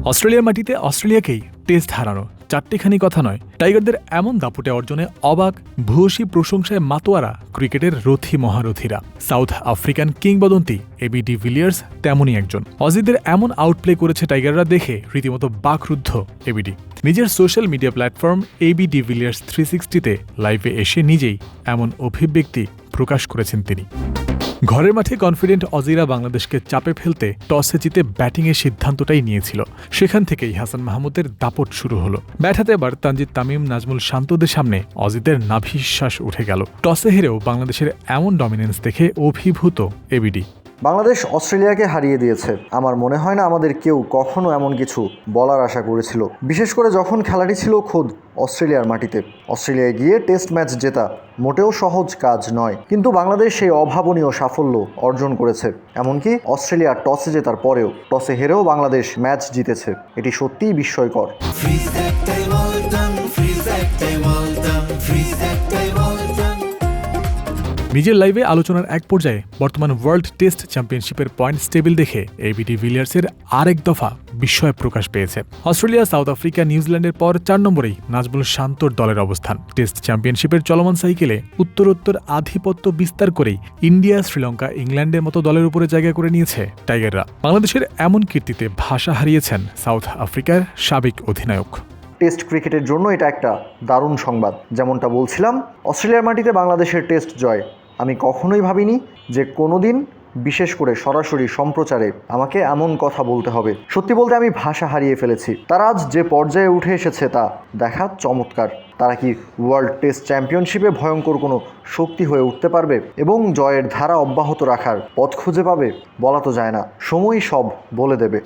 অস্ট্রেলিয়ার মাটিতে অস্ট্রেলিয়াকেই টেস্ট হারানো চারটিখানি কথা নয়। টাইগারদের এমন দাপুটে অর্জনে অবাক, ভূয়সী প্রশংসায় মাতোয়ারা ক্রিকেটের রথী মহারথীরা। সাউথ আফ্রিকান কিংবদন্তি এবি ডিভিলিয়ার্স তেমনই একজন। অজিদের এমন আউটপ্লে করেছে টাইগাররা দেখে রীতিমতো বাকরুদ্ধ এবিডি। নিজের social media platform AB de Villiers 360-তে লাইভে এসে নিজেই এমন অভিব্যক্তি প্রকাশ করেছেন তিনি। ঘরের মাঠে কনফিডেন্ট অজিরা বাংলাদেশকে চাপে ফেলতে টসে জিতে ব্যাটিংয়ের সিদ্ধান্তটাই নিয়েছিল। সেখান থেকেই হাসান মাহমুদের দাপট শুরু হলো। ব্যাট হাতে এবার তানজিদ তামিম, নাজমুল শান্তদের সামনে অজিদের নাভিশ্বাস উঠে গেল। টসে হেরেও বাংলাদেশের এমন ডমিনেন্স দেখে অভিভূত এবিডি। বাংলাদেশ অস্ট্রেলিয়াকে হারিয়ে দিয়েছে। আমার মনে হয় না আমাদের কেউ কখনো এমন কিছু বলার আশা করেছিল, বিশেষ করে যখন খেলাটি ছিল খোদ অস্ট্রেলিয়ার মাটিতে। অস্ট্রেলিয়ায় গিয়ে টেস্ট ম্যাচ জেতা মোটেও সহজ কাজ নয়, কিন্তু বাংলাদেশ সেই অভাবনীয় সাফল্য অর্জন করেছে। এমনকি অস্ট্রেলিয়া টসে জেতার পরেও টসে হেরেও বাংলাদেশ ম্যাচ জিতেছে। এটি সত্যিই বিস্ময়কর। নিজের লাইভে আলোচনার এক পর্যায়ে বর্তমান ওয়ার্ল্ড টেস্ট চ্যাম্পিয়নশিপের পয়েন্টস টেবিল দেখে এবি ডিভিলিয়ার্সের আরেক দফা বিস্ময় প্রকাশ পেয়েছে। অস্ট্রেলিয়া, সাউথ আফ্রিকা, নিউজিল্যান্ডের পর 4 নম্বরেই নাজমুল শান্তর দলের অবস্থান। টেস্ট চ্যাম্পিয়নশিপের চলমান সাইকেলে উত্তরোত্তর আধিপত্য বিস্তার করেই ইন্ডিয়া, শ্রীলঙ্কা, ইংল্যান্ডের মতো দলের উপরে জায়গা করে নিয়েছে টাইগাররা। বাংলাদেশের এমন কীর্তিতে ভাষা হারিয়েছেন সাউথ আফ্রিকার সাবেক অধিনায়ক। টেস্ট ক্রিকেটের জন্য এটা একটা দারুণ সংবাদ। যেমনটা বলছিলাম, অস্ট্রেলিয়ার মাটিতে বাংলাদেশের টেস্ট জয় আমি কখনোই ভাবিনি যে কোনোদিন, বিশেষ করে সরাসরি সম্প্রচারে আমাকে এমন কথা বলতে হবে। সত্যি বলতে আমি ভাষা হারিয়ে ফেলেছি। তারা আজ যে পর্যায়ে উঠে এসেছে তা দেখা চমৎকার। তারা কি ওয়ার্ল্ড টেস্ট চ্যাম্পিয়নশিপে ভয়ঙ্কর কোনো শক্তি হয়ে উঠতে পারবে এবং জয়ের ধারা অব্যাহত রাখার পথ খুঁজে পাবে? বলা তো যায় না, সময়ই সব বলে দেবে।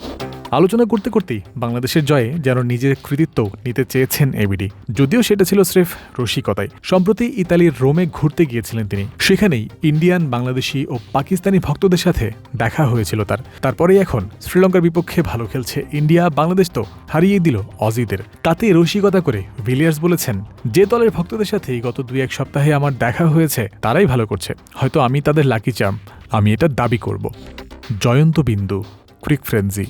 আলোচনা করতে করতেই বাংলাদেশের জয়ে যেন নিজের কৃতিত্ব নিতে চেয়েছেন এবিডি, যদিও সেটা ছিল স্রেফ রসিকতায়। সম্প্রতি ইতালির রোমে ঘুরতে গিয়েছিলেন তিনি। সেখানেই ইন্ডিয়ান, বাংলাদেশি ও পাকিস্তানি ভক্তদের সাথে দেখা হয়েছিল তার। তারপরেই এখন শ্রীলঙ্কার বিপক্ষে ভালো খেলছে ইন্ডিয়া, বাংলাদেশ তো হারিয়ে দিল অজিদের। তাতে রসিকতা করে ভিলিয়ার্স বলেছেন, যে দলের ভক্তদের সাথে গত 2-1 সপ্তাহে আমার দেখা হয়েছে তারাই ভালো করছে, হয়তো আমি তাদের লাকি চার্ম, আমি এটা দাবি করব। জয়ন্ত বিন্দু, ক্রিক ফ্রেন্সি।